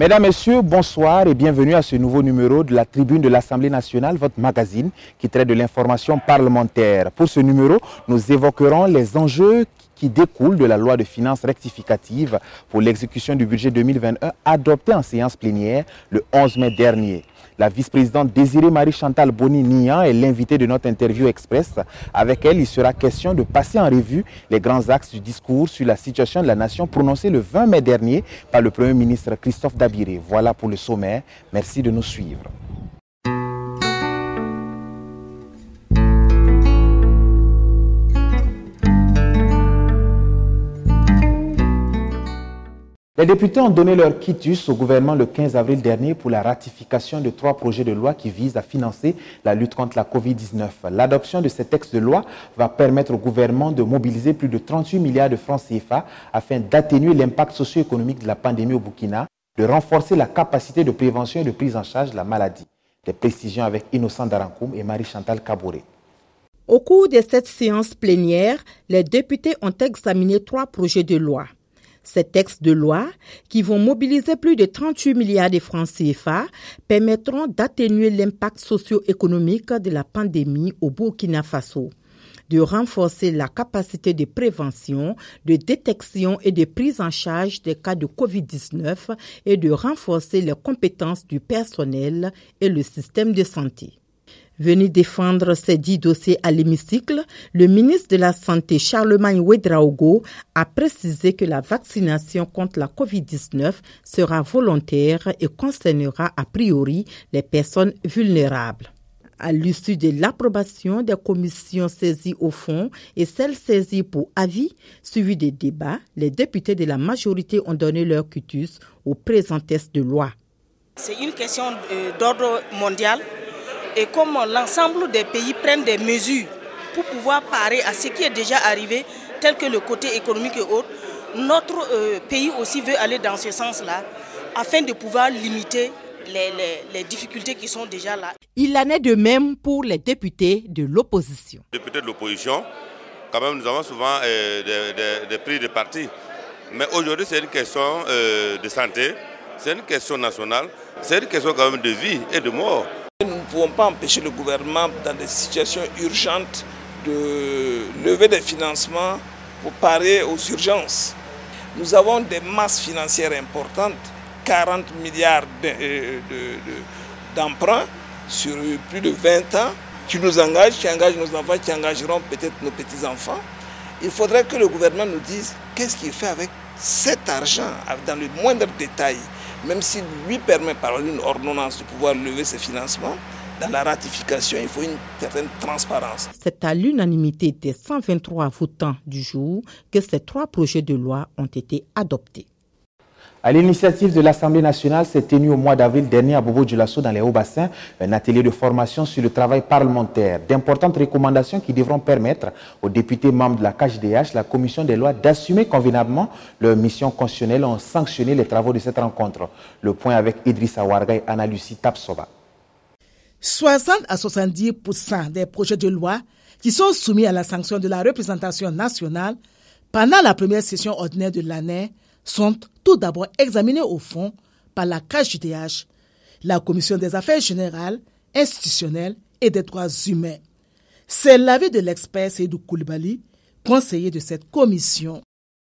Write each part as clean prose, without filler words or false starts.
Mesdames, Messieurs, bonsoir et bienvenue à ce nouveau numéro de la Tribune de l'Assemblée nationale, votre magazine qui traite de l'information parlementaire. Pour ce numéro, nous évoquerons les enjeux qui découlent de la loi de finances rectificative pour l'exécution du budget 2021 adoptée en séance plénière le 11 mai dernier. La vice-présidente Désirée Marie-Chantal Boni-Nian est l'invitée de notre interview express. Avec elle, il sera question de passer en revue les grands axes du discours sur la situation de la nation prononcé le 20 mai dernier par le Premier ministre Christophe Dabiré. Voilà pour le sommaire. Merci de nous suivre. Les députés ont donné leur quitus au gouvernement le 15 avril dernier pour la ratification de 3 projets de loi qui visent à financer la lutte contre la COVID-19. L'adoption de ces textes de loi va permettre au gouvernement de mobiliser plus de 38 milliards de francs CFA afin d'atténuer l'impact socio-économique de la pandémie au Burkina, de renforcer la capacité de prévention et de prise en charge de la maladie. Des précisions avec Innocent Darankoum et Marie-Chantal Kaboré. Au cours de cette séance plénière, les députés ont examiné 3 projets de loi. Ces textes de loi, qui vont mobiliser plus de 38 milliards de francs CFA, permettront d'atténuer l'impact socio-économique de la pandémie au Burkina Faso, de renforcer la capacité de prévention, de détection et de prise en charge des cas de COVID-19 et de renforcer les compétences du personnel et le système de santé. Venu défendre ces 10 dossiers à l'hémicycle, le ministre de la Santé Charlemagne Ouédraogo a précisé que la vaccination contre la COVID-19 sera volontaire et concernera a priori les personnes vulnérables. À l'issue de l'approbation des commissions saisies au fond et celles saisies pour avis, suivi des débats, les députés de la majorité ont donné leur quitus au présent texte de loi. C'est une question d'ordre mondial. Et comme l'ensemble des pays prennent des mesures pour pouvoir parer à ce qui est déjà arrivé, tel que le côté économique et autres, notre pays aussi veut aller dans ce sens-là, afin de pouvoir limiter les difficultés qui sont déjà là. Il en est de même pour les députés de l'opposition. Les députés de l'opposition, quand même, nous avons souvent des prix de parti. Mais aujourd'hui, c'est une question de santé, c'est une question nationale, c'est une question quand même de vie et de mort. Nous ne pouvons pas empêcher le gouvernement, dans des situations urgentes, de lever des financements pour parer aux urgences. Nous avons des masses financières importantes, 40 milliards d'emprunts sur plus de 20 ans, qui nous engagent, qui engagent nos enfants, qui engageront peut-être nos petits-enfants. Il faudrait que le gouvernement nous dise qu'est-ce qu'il fait avec cet argent, dans le moindre détail. Même s'il lui permet par une ordonnance de pouvoir lever ses financements, dans la ratification, il faut une certaine transparence. C'est à l'unanimité des 123 votants du jour que ces 3 projets de loi ont été adoptés. À l'initiative de l'Assemblée nationale, s'est tenu au mois d'avril dernier à Bobo-Dioulasso dans les Hauts-Bassins un atelier de formation sur le travail parlementaire. D'importantes recommandations qui devront permettre aux députés membres de la CAJDH, la commission des lois, d'assumer convenablement leur mission constitutionnelle ont sanctionné les travaux de cette rencontre. Le point avec Idrissa Warga et Anna-Lucie Tapsoba. 60 à 70% des projets de loi qui sont soumis à la sanction de la représentation nationale pendant la première session ordinaire de l'année sont tout d'abord examinés au fond par la CAJDH, la Commission des affaires générales, institutionnelles et des droits humains. C'est l'avis de l'expert Seydou Koulibaly, conseiller de cette commission.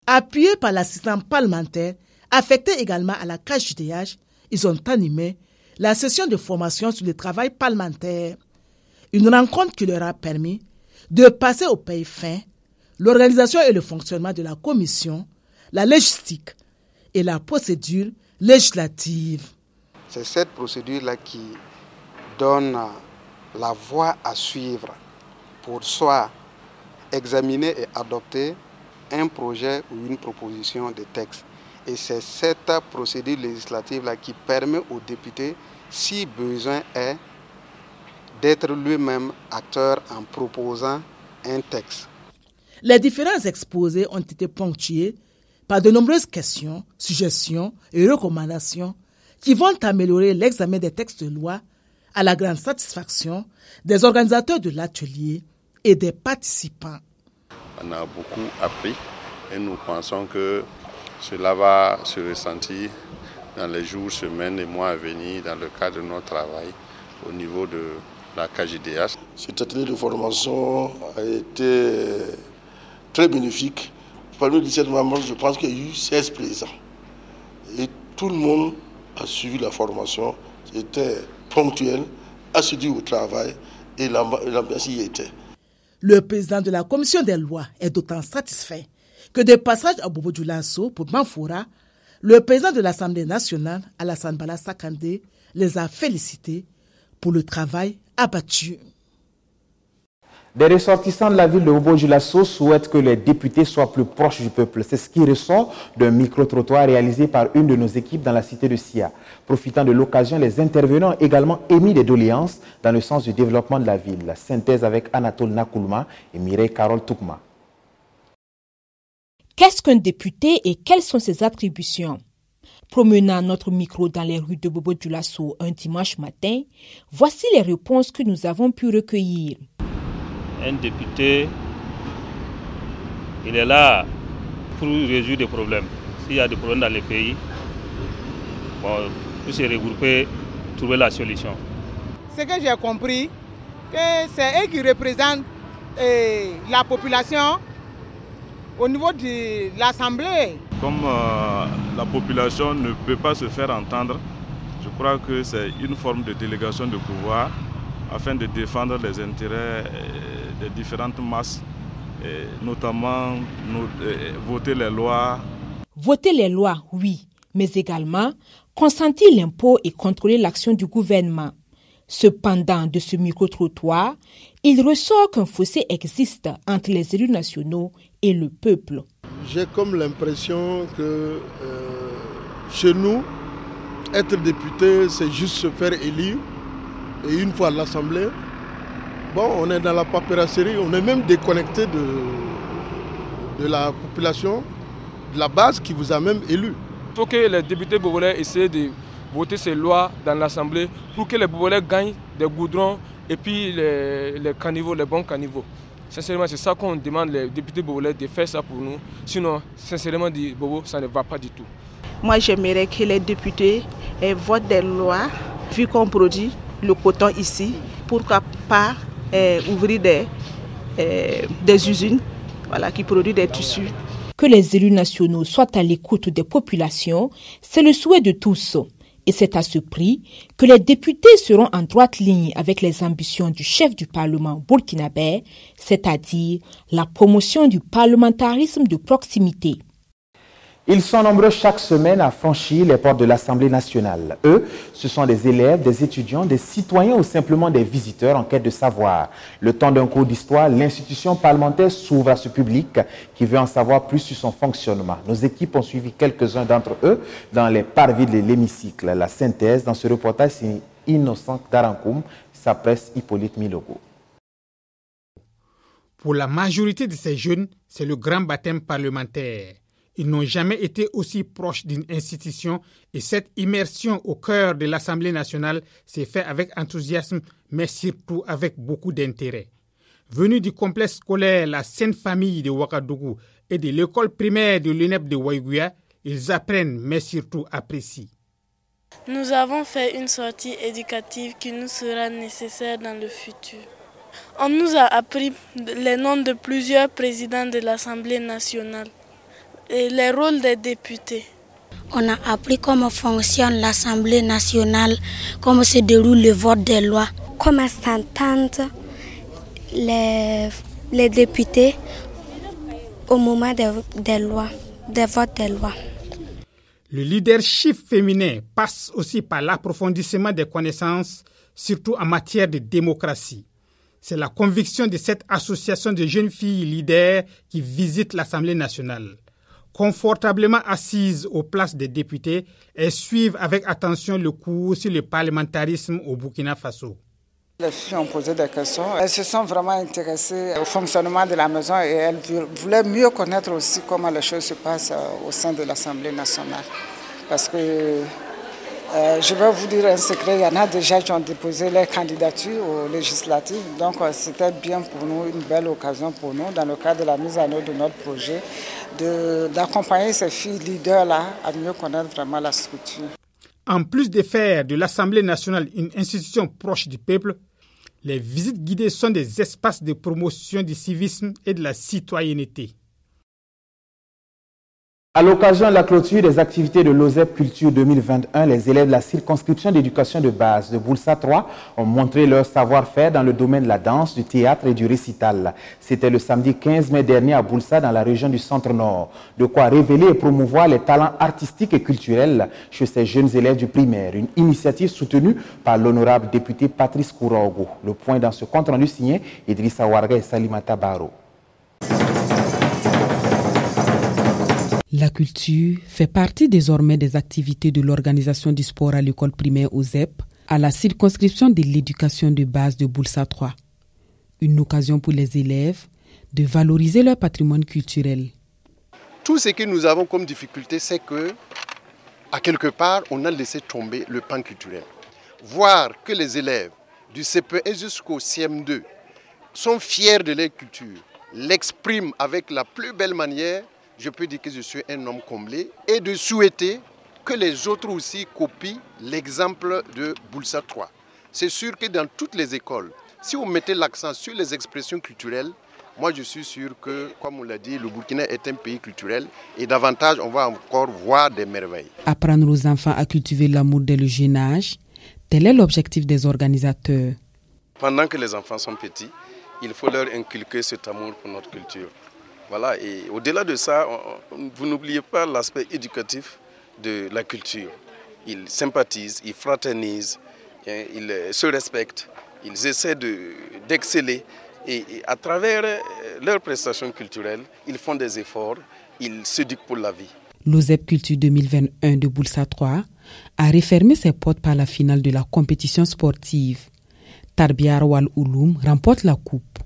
Appuyés par l'assistant parlementaire, affecté également à la CAJDH, ils ont animé la session de formation sur le travail parlementaire. Une rencontre qui leur a permis de passer au pays fin l'organisation et le fonctionnement de la commission, la logistique et la procédure législative. C'est cette procédure-là qui donne la voie à suivre pour soit examiner et adopter un projet ou une proposition de texte. Et c'est cette procédure législative-là qui permet aux députés, si besoin est, d'être lui-même acteur en proposant un texte. Les différents exposés ont été ponctués par de nombreuses questions, suggestions et recommandations qui vont améliorer l'examen des textes de loi à la grande satisfaction des organisateurs de l'atelier et des participants. On a beaucoup appris et nous pensons que cela va se ressentir dans les jours, semaines et mois à venir dans le cadre de notre travail au niveau de la KJDH. Cet atelier de formation a été très bénéfique. Parmi les 17 membres, je pense qu'il y a eu 16 présents. Et tout le monde a suivi la formation. C'était ponctuel, assidu au travail et l'ambiance y était. Le président de la commission des lois est d'autant satisfait que des passages à Bobo Dioulasso pour Manfoura, le président de l'Assemblée nationale, Alassane Bala Sakandé, les a félicités pour le travail abattu. Des ressortissants de la ville de Bobo-Dioulasso souhaitent que les députés soient plus proches du peuple. C'est ce qui ressort d'un micro-trottoir réalisé par une de nos équipes dans la cité de Sia. Profitant de l'occasion, les intervenants ont également émis des doléances dans le sens du développement de la ville. La synthèse avec Anatole Nakoulma et Mireille Carole Toukma. Qu'est-ce qu'un député et quelles sont ses attributions? Promenant notre micro dans les rues de Bobo-Dioulasso un dimanche matin, voici les réponses que nous avons pu recueillir. Un député, il est là pour résoudre des problèmes. S'il y a des problèmes dans le pays, pour se regrouper, trouver la solution. Ce que j'ai compris, que c'est eux qui représentent la population au niveau de l'Assemblée. Comme la population ne peut pas se faire entendre, je crois que c'est une forme de délégation de pouvoir afin de défendre les intérêts des différentes masses, notamment voter les lois. Voter les lois, oui, mais également consentir l'impôt et contrôler l'action du gouvernement. Cependant, de ce micro-trottoir, il ressort qu'un fossé existe entre les élus nationaux et le peuple. J'ai comme l'impression que chez nous, être député, c'est juste se faire élire. Et une fois à l'Assemblée, on est dans la paperasserie, on est même déconnecté de la population, de la base qui vous a même élu. Il faut que les députés bobolais essayent de voter ces lois dans l'Assemblée pour que les bobolais gagnent des goudrons et puis les caniveaux, les bons caniveaux. Sincèrement, c'est ça qu'on demande les députés bobolais de faire ça pour nous. Sinon, sincèrement, dit Bobo, ça ne va pas du tout. Moi, j'aimerais que les députés votent des lois, vu qu'on produit le coton ici, pourquoi pas ouvrir des usines qui produisent des tissus. Que les élus nationaux soient à l'écoute des populations, c'est le souhait de tous. Et c'est à ce prix que les députés seront en droite ligne avec les ambitions du chef du Parlement burkinabé, c'est-à-dire la promotion du parlementarisme de proximité. Ils sont nombreux chaque semaine à franchir les portes de l'Assemblée nationale. Eux, ce sont des élèves, des étudiants, des citoyens ou simplement des visiteurs en quête de savoir. Le temps d'un cours d'histoire, l'institution parlementaire s'ouvre à ce public qui veut en savoir plus sur son fonctionnement. Nos équipes ont suivi quelques-uns d'entre eux dans les parvis de l'hémicycle. La synthèse dans ce reportage, c'est Innocent Darankoum, sa presse Hippolyte Milogo. Pour la majorité de ces jeunes, c'est le grand baptême parlementaire. Ils n'ont jamais été aussi proches d'une institution et cette immersion au cœur de l'Assemblée nationale s'est faite avec enthousiasme, mais surtout avec beaucoup d'intérêt. Venus du complexe scolaire La Sainte Famille de Ouagadougou et de l'école primaire de l'UNEP de Waïgouya, ils apprennent, mais surtout apprécient. Nous avons fait une sortie éducative qui nous sera nécessaire dans le futur. On nous a appris les noms de plusieurs présidents de l'Assemblée nationale et les rôles des députés. On a appris comment fonctionne l'Assemblée nationale, comment se déroule le vote des lois. Comment s'entendent les députés au moment des lois, des votes des lois. Le leadership féminin passe aussi par l'approfondissement des connaissances, surtout en matière de démocratie. C'est la conviction de cette association de jeunes filles leaders qui visitent l'Assemblée nationale. Confortablement assises aux places des députés, elles suivent avec attention le cours sur le parlementarisme au Burkina Faso. Les filles ont posé des questions. Elles se sont vraiment intéressées au fonctionnement de la maison et elles voulaient mieux connaître aussi comment les choses se passent au sein de l'Assemblée nationale. Parce que je vais vous dire un secret, il y en a déjà qui ont déposé leurs candidatures aux législatives. Donc c'était bien pour nous, une belle occasion pour nous, dans le cadre de la mise en œuvre de notre projet, d'accompagner ces filles leaders-là à mieux connaître vraiment la structure. En plus de faire de l'Assemblée nationale une institution proche du peuple, les visites guidées sont des espaces de promotion du civisme et de la citoyenneté. À l'occasion de la clôture des activités de l'OSEP Culture 2021, les élèves de la circonscription d'éducation de base de Boulsa 3 ont montré leur savoir-faire dans le domaine de la danse, du théâtre et du récital. C'était le samedi 15 mai dernier à Boulsa, dans la région du Centre-Nord. De quoi révéler et promouvoir les talents artistiques et culturels chez ces jeunes élèves du primaire. Une initiative soutenue par l'honorable député Patrice Kourogo. Le point dans ce compte-rendu signé Idrissa Warga et Salimata Baro. La culture fait partie désormais des activités de l'organisation du sport à l'école primaire OSEP, à la circonscription de l'éducation de base de Boulsa 3. Une occasion pour les élèves de valoriser leur patrimoine culturel. Tout ce que nous avons comme difficulté, c'est que, à quelque part, on a laissé tomber le pan culturel. Voir que les élèves du CPE jusqu'au CM2 sont fiers de leur culture, l'expriment avec la plus belle manière, je peux dire que je suis un homme comblé, et de souhaiter que les autres aussi copient l'exemple de Boulsa 3. C'est sûr que dans toutes les écoles, si vous mettez l'accent sur les expressions culturelles, moi je suis sûr que, comme on l'a dit, le Burkina est un pays culturel et davantage on va encore voir des merveilles. Apprendre aux enfants à cultiver l'amour dès le jeune âge, tel est l'objectif des organisateurs. Pendant que les enfants sont petits, il faut leur inculquer cet amour pour notre culture. Voilà, et au-delà de ça, vous n'oubliez pas l'aspect éducatif de la culture. Ils sympathisent, ils fraternisent, ils se respectent, ils essaient d'exceller. Et à travers leurs prestations culturelles, ils font des efforts, ils s'éduquent pour la vie. L'OSEP Culture 2021 de Boulsa 3 a refermé ses portes par la finale de la compétition sportive. Tarbiar Wal Ouloum remporte la coupe.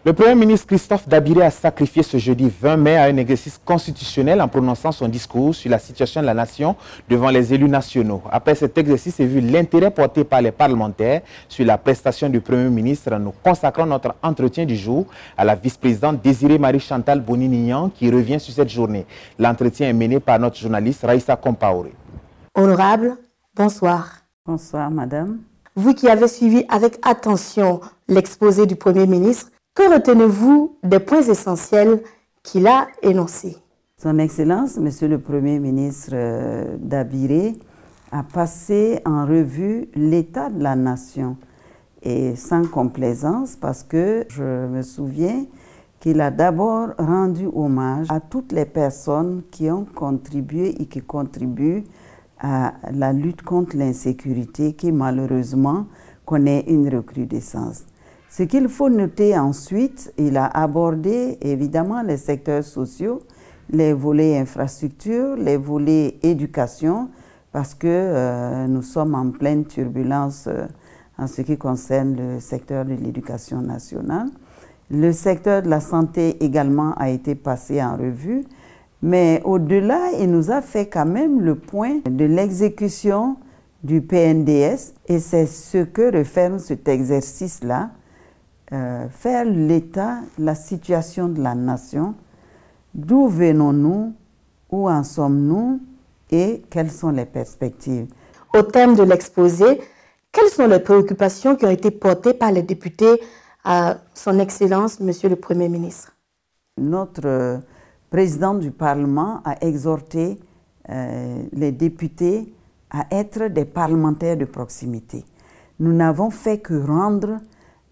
Le Premier ministre Christophe Dabiré a sacrifié ce jeudi 20 mai à un exercice constitutionnel en prononçant son discours sur la situation de la nation devant les élus nationaux. Après cet exercice et vu l'intérêt porté par les parlementaires sur la prestation du Premier ministre, nous consacrons notre entretien du jour à la vice-présidente Désirée Marie-Chantal Bonignan qui revient sur cette journée. L'entretien est mené par notre journaliste Raïssa Kompaoré. Honorable, bonsoir. Bonsoir, madame. Vous qui avez suivi avec attention l'exposé du Premier ministre, que retenez-vous des points essentiels qu'il a énoncés? Son Excellence, Monsieur le Premier ministre Dabiré, a passé en revue l'état de la nation. Et sans complaisance, parce que je me souviens qu'il a d'abord rendu hommage à toutes les personnes qui ont contribué et qui contribuent à la lutte contre l'insécurité qui malheureusement connaît une recrudescence. Ce qu'il faut noter ensuite, il a abordé évidemment les secteurs sociaux, les volets infrastructures, les volets éducation, parce que nous sommes en pleine turbulence en ce qui concerne le secteur de l'éducation nationale. Le secteur de la santé également a été passé en revue, mais au-delà, il nous a fait quand même le point de l'exécution du PNDS, et c'est ce que referme cet exercice-là. Faire l'état, la situation de la nation, d'où venons-nous, où en sommes-nous et quelles sont les perspectives. Au terme de l'exposé, quelles sont les préoccupations qui ont été portées par les députés à son Excellence, Monsieur le Premier ministre? Notre président du Parlement a exhorté les députés à être des parlementaires de proximité. Nous n'avons fait que rendre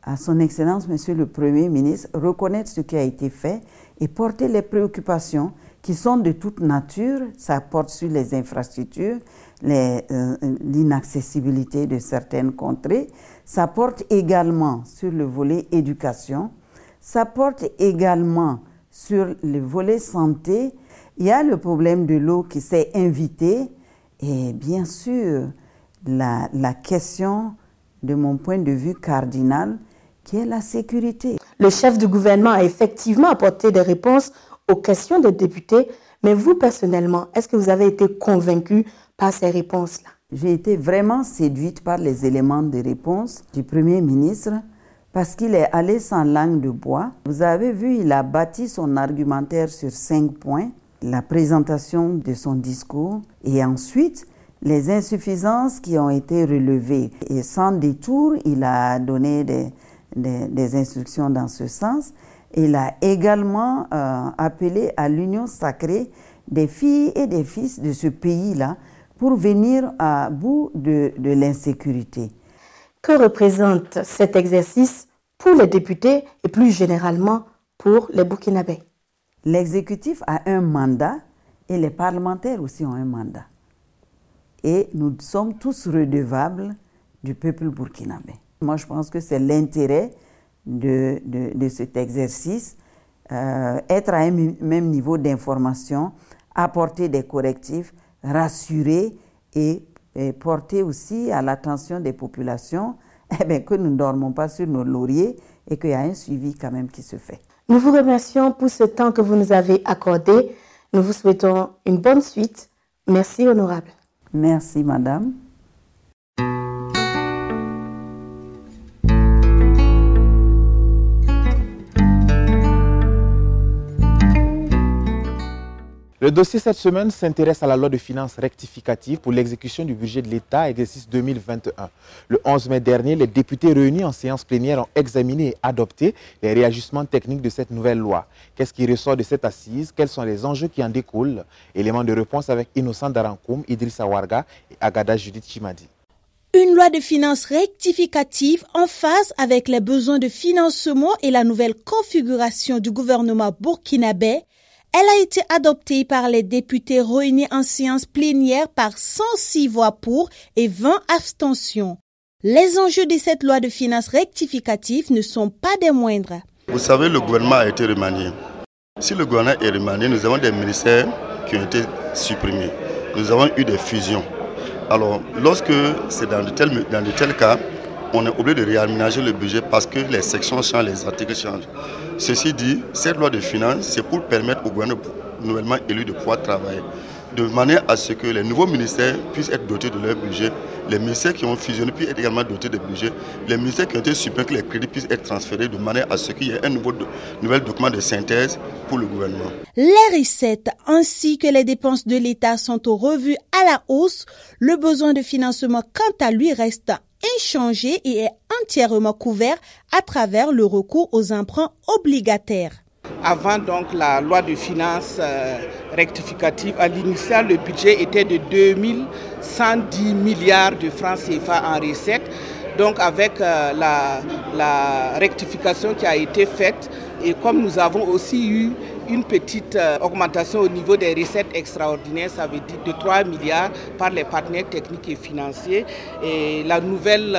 à son Excellence, Monsieur le Premier ministre, reconnaître ce qui a été fait et porter les préoccupations qui sont de toute nature. Ça porte sur les infrastructures, l'inaccessibilité de certaines contrées. Ça porte également sur le volet éducation. Ça porte également sur le volet santé. Il y a le problème de l'eau qui s'est invité. Et bien sûr, la question, de mon point de vue cardinal, qui est la sécurité. Le chef du gouvernement a effectivement apporté des réponses aux questions des députés, mais vous personnellement, est-ce que vous avez été convaincu par ces réponses-là? J'ai été vraiment séduite par les éléments de réponse du Premier ministre parce qu'il est allé sans langue de bois. Vous avez vu, il a bâti son argumentaire sur 5 points. La présentation de son discours et ensuite les insuffisances qui ont été relevées. Et sans détour, il a donné des instructions dans ce sens. Il a également appelé à l'union sacrée des filles et des fils de ce pays-là pour venir à bout de l'insécurité. Que représente cet exercice pour les députés et plus généralement pour les Burkinabés? L'exécutif a un mandat et les parlementaires aussi ont un mandat. Et nous sommes tous redevables du peuple burkinabé. Moi, je pense que c'est l'intérêt de cet exercice, être à un même niveau d'information, apporter des correctifs, rassurer et porter aussi à l'attention des populations que nous ne dormons pas sur nos lauriers et qu'il y a un suivi quand même qui se fait. Nous vous remercions pour ce temps que vous nous avez accordé. Nous vous souhaitons une bonne suite. Merci, honorable. Merci, madame. Le dossier cette semaine s'intéresse à la loi de finances rectificative pour l'exécution du budget de l'État, exercice 2021. Le 11 mai dernier, les députés réunis en séance plénière ont examiné et adopté les réajustements techniques de cette nouvelle loi. Qu'est-ce qui ressort de cette assise? Quels sont les enjeux qui en découlent? Éléments de réponse avec Innocent Darankoum, Idrissa Warga et Agada Judith Chimadi. Une loi de finances rectificative en phase avec les besoins de financement et la nouvelle configuration du gouvernement burkinabé. Elle a été adoptée par les députés réunis en séance plénière par 106 voix pour et 20 abstentions. Les enjeux de cette loi de finances rectificative ne sont pas des moindres. Vous savez, le gouvernement a été remanié. Si le gouvernement est remanié, nous avons des ministères qui ont été supprimés. Nous avons eu des fusions. Alors, lorsque c'est dans de tels cas, on est obligé de réaménager le budget parce que les sections changent, les articles changent. Ceci dit, cette loi de finances, c'est pour permettre au gouvernement nouvellement élu de pouvoir travailler, de manière à ce que les nouveaux ministères puissent être dotés de leur budget, les ministères qui ont fusionné puissent être également dotés de budget, les ministères qui ont été supprimés, que les crédits puissent être transférés de manière à ce qu'il y ait un nouvel document de synthèse pour le gouvernement. Les recettes ainsi que les dépenses de l'État sont revues à la hausse. Le besoin de financement, quant à lui, reste inchangé et est entièrement couvert à travers le recours aux emprunts obligataires. Avant donc la loi de finances rectificative, à l'initial, le budget était de 2110 milliards de francs CFA en recettes. Donc avec la rectification qui a été faite, et comme nous avons aussi eu une petite augmentation au niveau des recettes extraordinaires, ça veut dire de 3 milliards par les partenaires techniques et financiers. Et la nouvelle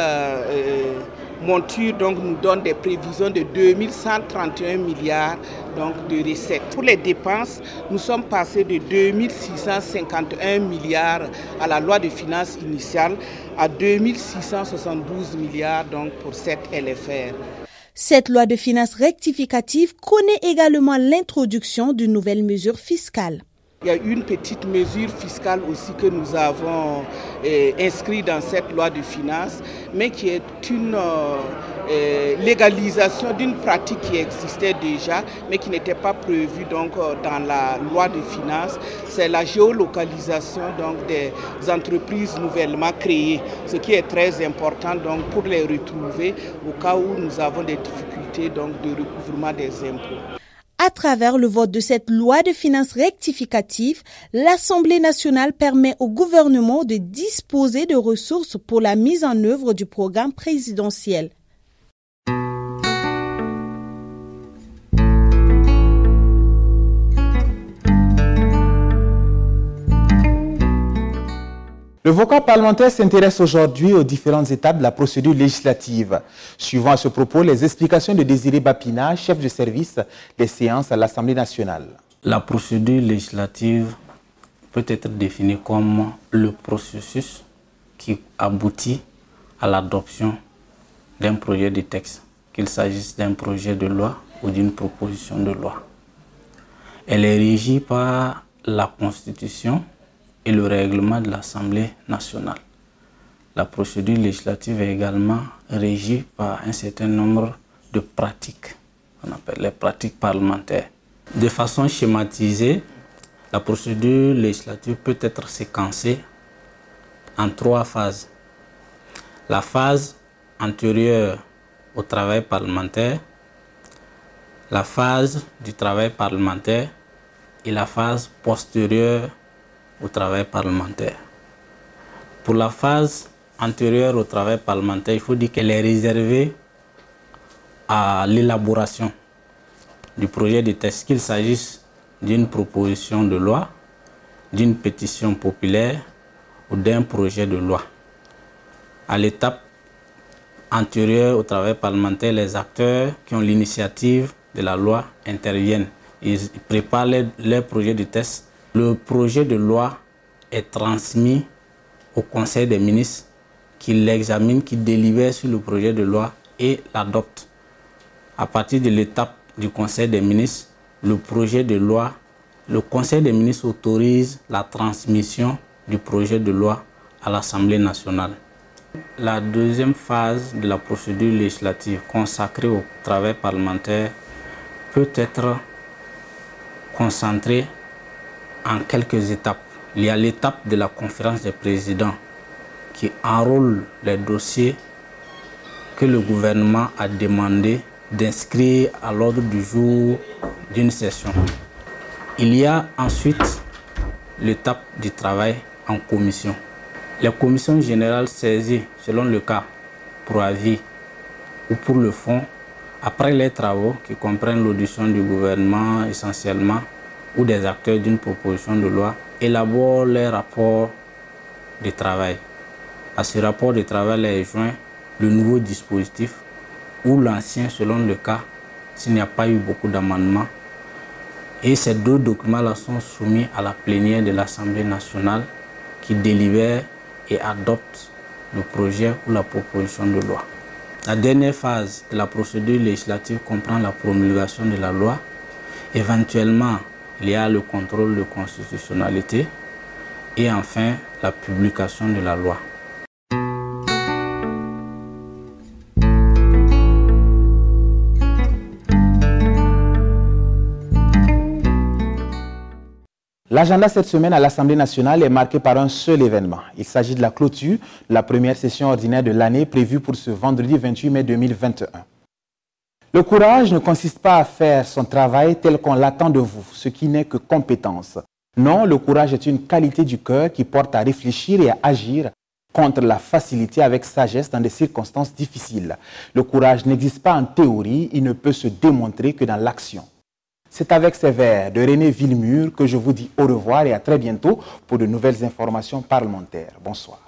monture donc, nous donne des prévisions de 2131 milliards donc, de recettes. Pour les dépenses, nous sommes passés de 2651 milliards à la loi de finances initiale à 2672 milliards donc, pour cette LFR. Cette loi de finances rectificative connaît également l'introduction d'une nouvelle mesure fiscale. Il y a une petite mesure fiscale aussi que nous avons inscrite dans cette loi de finances, mais qui est une légalisation d'une pratique qui existait déjà, mais qui n'était pas prévue donc, dans la loi de finances. C'est la géolocalisation donc, des entreprises nouvellement créées, ce qui est très important donc, pour les retrouver au cas où nous avons des difficultés donc, de recouvrement des impôts. À travers le vote de cette loi de finances rectificative, l'Assemblée nationale permet au gouvernement de disposer de ressources pour la mise en œuvre du programme présidentiel. Le vocat parlementaire s'intéresse aujourd'hui aux différentes étapes de la procédure législative. Suivant à ce propos, les explications de Désiré Bapina, chef de service des séances à l'Assemblée nationale. La procédure législative peut être définie comme le processus qui aboutit à l'adoption d'un projet de texte, qu'il s'agisse d'un projet de loi ou d'une proposition de loi. Elle est régie par la Constitution et le règlement de l'Assemblée nationale. la procédure législative est également régie par un certain nombre de pratiques, qu'on appelle les pratiques parlementaires. De façon schématisée, la procédure législative peut être séquencée en 3 phases. La phase antérieure au travail parlementaire, la phase du travail parlementaire et la phase postérieure au travail parlementaire. Pour la phase antérieure au travail parlementaire, il faut dire qu'elle est réservée à l'élaboration du projet de texte, qu'il s'agisse d'une proposition de loi, d'une pétition populaire ou d'un projet de loi. À l'étape antérieure au travail parlementaire, les acteurs qui ont l'initiative de la loi interviennent. Ils préparent leur projet de texte. Le projet de loi est transmis au Conseil des ministres qui l'examine, qui délibère sur le projet de loi et l'adopte. À partir de l'étape du Conseil des ministres, le projet de loi, le Conseil des ministres autorise la transmission du projet de loi à l'Assemblée nationale. La deuxième phase de la procédure législative consacrée au travail parlementaire peut être concentrée en quelques étapes. Il y a l'étape de la conférence des présidents qui enrôle les dossiers que le gouvernement a demandé d'inscrire à l'ordre du jour d'une session. Il y a ensuite l'étape du travail en commission. Les commissions générales saisies, selon le cas, pour avis ou pour le fond, après les travaux qui comprennent l'audition du gouvernement essentiellement ou des acteurs d'une proposition de loi, élaborent les rapports de travail. À ce rapport de travail est joint le nouveau dispositif ou l'ancien selon le cas, s'il n'y a pas eu beaucoup d'amendements. Et ces 2 documents-là sont soumis à la plénière de l'Assemblée nationale qui délibère et adopte le projet ou la proposition de loi. La dernière phase de la procédure législative comprend la promulgation de la loi. Éventuellement, il y a le contrôle de constitutionnalité et enfin la publication de la loi. L'agenda cette semaine à l'Assemblée nationale est marqué par un seul événement. Il s'agit de la clôture de la première session ordinaire de l'année prévue pour ce vendredi 28 mai 2021. Le courage ne consiste pas à faire son travail tel qu'on l'attend de vous, ce qui n'est que compétence. Non, le courage est une qualité du cœur qui porte à réfléchir et à agir contre la facilité avec sagesse dans des circonstances difficiles. Le courage n'existe pas en théorie, il ne peut se démontrer que dans l'action. C'est avec ces vers de René Villemur que je vous dis au revoir et à très bientôt pour de nouvelles informations parlementaires. Bonsoir.